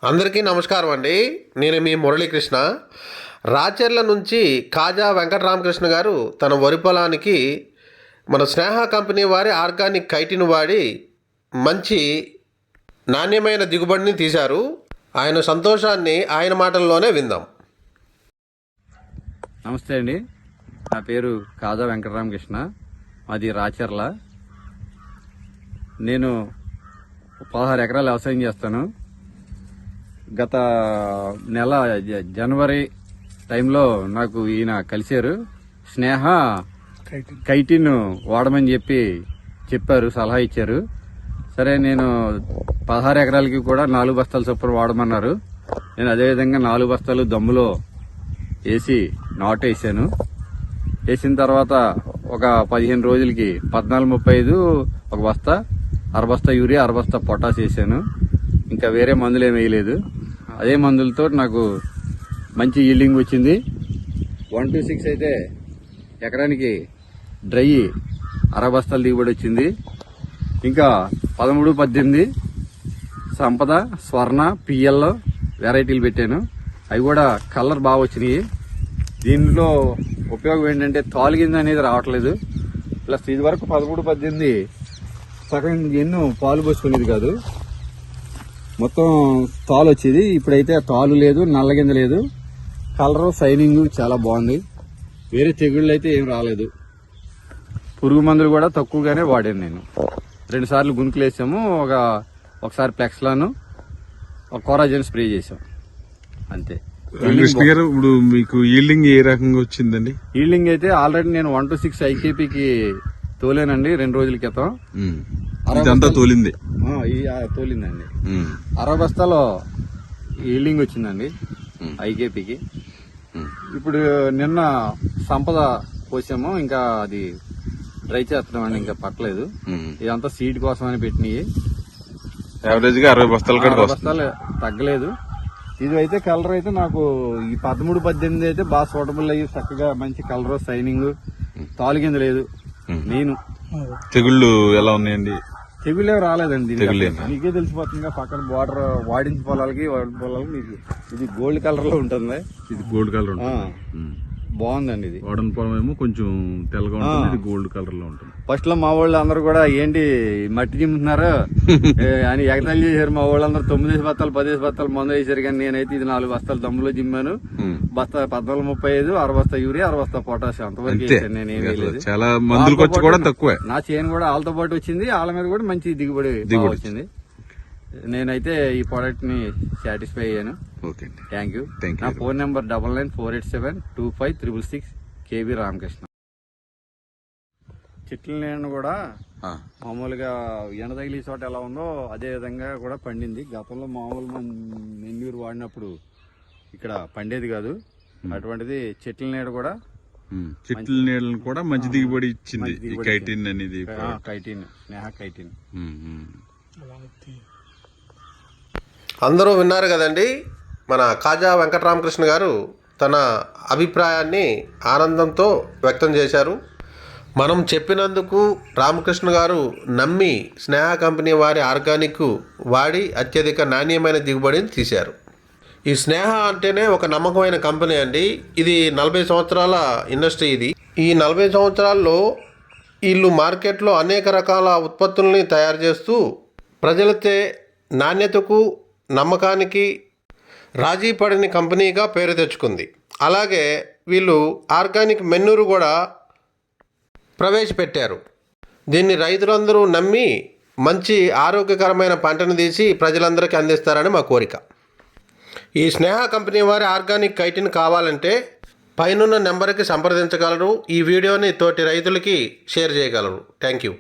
అందరికీ నమస్కారం అండి. నేను మీ మురళీకృష్ణ. రాచర్ల నుంచి కాజా వెంకటరామకృష్ణ గారు తన వరి పొలానికి మన స్నేహ కంపెనీ వారి ఆర్గానిక్ కైటిన్ వాడి మంచి నాణ్యమైన దిగుబడిని తీశారు. ఆయన సంతోషాన్ని ఆయన మాటల్లోనే విందాం. నమస్తే అండి, నా పేరు కాజా వెంకటరామకృష్ణ, మాది రాచర్ల. నేను 16 ఎకరాలు వ్యవసాయం చేస్తాను. గత నెల జనవరి టైంలో నాకు ఈయన కలిశారు. స్నేహ కైటిన్ వాడమని చెప్పారు, సలహా ఇచ్చారు. సరే, నేను 16 ఎకరాలకి కూడా 4 బస్తాల చొప్పున వాడమన్నారు. నేను అదేవిధంగా 4 బస్తాలు దమ్ములో వేసి నాటు వేసాను. వేసిన తర్వాత ఒక 15 రోజులకి 1435 ఒక బస్తా, 6 బస్తా యూరియా, 6 బస్తా పొటాస్ వేసాను. ఇంకా వేరే మందులు ఏమి వేయలేదు. అదే మందులతో నాకు మంచి ఈల్డింగ్ వచ్చింది. 126 అయితే ఎకరానికి డ్రై 60 బస్తాల దిగుబడి వచ్చింది. ఇంకా 13, 18 సంపద, స్వర్ణ, పిఎల్ వెరైటీలు పెట్టాను. అవి కూడా కలర్ బాగా వచ్చినాయి. దీనిలో ఉపయోగం ఏంటంటే తాలుగింజ అనేది రావట్లేదు. ప్లస్ ఇది వరకు 13, 18 సగం ఎన్నో పాలు పోసుకునేది కాదు, మొత్తం తాలు వచ్చేది. ఇప్పుడైతే తాలు లేదు, నల్లగింజ లేదు, కలర్ షైనింగ్ చాలా బాగుంది. వేరే తెగుళ్ళు అయితే ఏం రాలేదు. పురుగు మందులు కూడా తక్కువగానే వాడాను. నేను 2 సార్లు గుంకులు వేసాము, ఒకసారి ప్లెక్స్లాను, ఒక కోరాజన్ స్ప్రే చేసాం, అంతే. కృష్ణ గారు, ఇప్పుడు మీకు ఈల్డింగ్ ఏ రకంగా వచ్చిందండి? ఈల్డింగ్ అయితే ఆల్రెడీ నేను 126 ఐకేపీకి తోలేనండి 2 రోజుల క్రితం. ఇదంతా తోలింది? తోలిందండి. 60 బస్తాలో ఈల్డింగ్ వచ్చిందండి ఐకేపీకి. ఇప్పుడు నిన్న సంపద పోసాము, ఇంకా అది డ్రై చేస్తున్నామండి, ఇంకా పట్టలేదు. ఇదంతా సీడ్ కోసం అని పెట్టినవి. యావరేజ్ గా 60 బస్తాలు తగ్గలేదు. ఇది అయితే కలర్ అయితే నాకు ఈ 13, 18 అయితే బాగా సూటబుల్ అయ్యి చక్కగా మంచి కలర్, షైనింగ్, తాలుగింజ లేదు. నేను తెగుళ్ళు ఎలా ఉన్నాయండి? తెగులే రాలేదండి. నీకే తెలిసిపోతుంది, పక్కన బార్డర్ వాడించి పొలాలకి మీకు ఇది గోల్డ్ కలర్ లో ఉంటుంది. ఇది గోల్డ్ కలర్ బాగుందండి. ఇది వాడని పొలం ఏమో కొంచెం తెల్లగా ఉంటుంది, ఇది గోల్డ్ కలర్ లో ఉంటుంది. ఫస్ట్ లో మా వాళ్ళు అందరూ కూడా ఏంటి మట్టి దింపుతున్నారు అని ఎగతాళి చేశారు. మా వాళ్ళందరూ 9 బస్తాలు 10 బస్తాలు మందు వేసారు, కానీ నేనైతే ఇది 4 బస్తాలు దమ్ములో జిమ్మాను. బస్తా 1435, 6 బస్తా యూరియా, 6 బస్తా పొటాషియం, అంతవరకు వేసాను. నేనేం వేయలేదు. చాలా మందులు ఖర్చు కూడా తక్కువే. నా చేను కూడా వాళ్ళతో పాటు వచ్చింది, వాళ్ళ మీద కూడా మంచి దిగుబడి వచ్చింది. నేనైతే ఈ ప్రోడక్ట్ ని సాటిస్ఫై అయ్యాను. Thank you. నా ఫోన్ నెంబర్ 9948725666 కేబీ రామకృష్ణ. చెట్ల నీడను కూడా మామూలుగా ఎండ తగిలి చోట ఎలా ఉందో అదే విధంగా కూడా పండింది. గతంలో మామూలు మెన్యూర్ వాడినప్పుడు ఇక్కడ పండేది కాదు. అటువంటిది చెట్ల నీడ కూడా, చెట్ల నీడలను కూడా మంచి దిగుబడి ఇచ్చింది. కైటిన్ అనేది కైటిన్, స్నేహ కైటిన్. అందరూ విన్నారు కదండి. మన కాజా వెంకటరామకృష్ణ గారు తన అభిప్రాయాన్ని ఆనందంతో వ్యక్తం చేశారు. మనం చెప్పినందుకు రామకృష్ణ గారు నమ్మి స్నేహ కంపెనీ వారి ఆర్గానిక్ వాడి అత్యధిక నాణ్యమైన దిగుబడిని తీశారు. ఈ స్నేహ అంటేనే ఒక నమ్మకమైన కంపెనీ అండి. ఇది 40 సంవత్సరాల ఇండస్ట్రీ. ఈ 40 సంవత్సరాల్లో వీళ్ళు మార్కెట్లో అనేక రకాల ఉత్పత్తుల్ని తయారు చేస్తూ ప్రజలతో నాణ్యతకు, నమ్మకానికి రాజీ పడని కంపెనీగా పేరు తెచ్చుకుంది. అలాగే వీళ్ళు ఆర్గానిక్ మెన్యూరు కూడా ప్రవేశపెట్టారు. దీన్ని రైతులందరూ నమ్మి మంచి ఆరోగ్యకరమైన పంటను తీసి ప్రజలందరికీ అందిస్తారని మా కోరిక. ఈ స్నేహ కంపెనీ వారి ఆర్గానిక్ కైటిన్ కావాలంటే పైనున్న నెంబర్కి సంప్రదించగలరు. ఈ వీడియోని తోటి రైతులకి షేర్ చేయగలరు. Thank you.